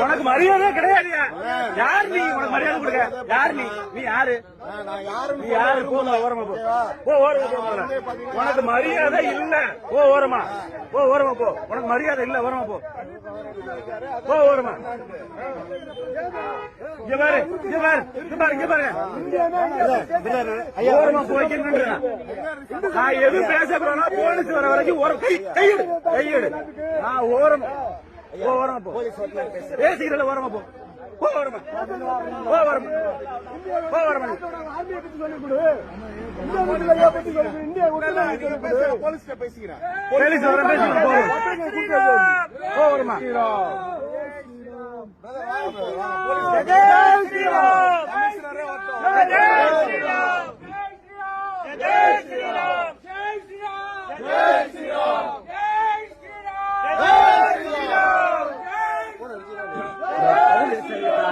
உனக்கு மரியாதை கிடையாது. யார் நீ? உனக்கு மரியாதை கொடுக்க யார் நீ? நீ யாரு? நீ யாரு? போமா ஓரமா போ. உனக்கு மரியாதை இல்ல. ஓ ஓரமா போ. ஓரமா போ. உனக்கு மரியாதை இல்ல. ஓரமா போ. ஓரமா இங்க பாரு. இங்க பாரு. இங்க பாரு. இங்க பாருங்க. ஓரமா போய்க்கின்ற நான் எது பேச போறேன்னா போலீஸ் வர வரைக்கும் கையெடு கையெடு. நான் ஓரமா ஓரமா போ. பேசிக்கிறல ஓரமா போ. ஓரமா ஓரமா ஓரமா போலீஸ் பேசிக்கிறேன். போலீஸ் வர பேசுறேன். ஓரமா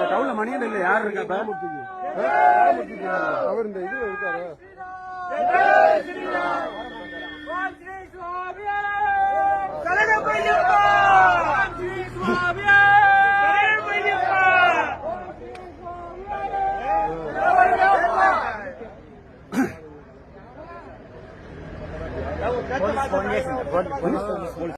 டவுன்ல மணியன் இல்ல யாரு இருக்கா? அவர் இந்த இது இருக்காரு. போலீஸ்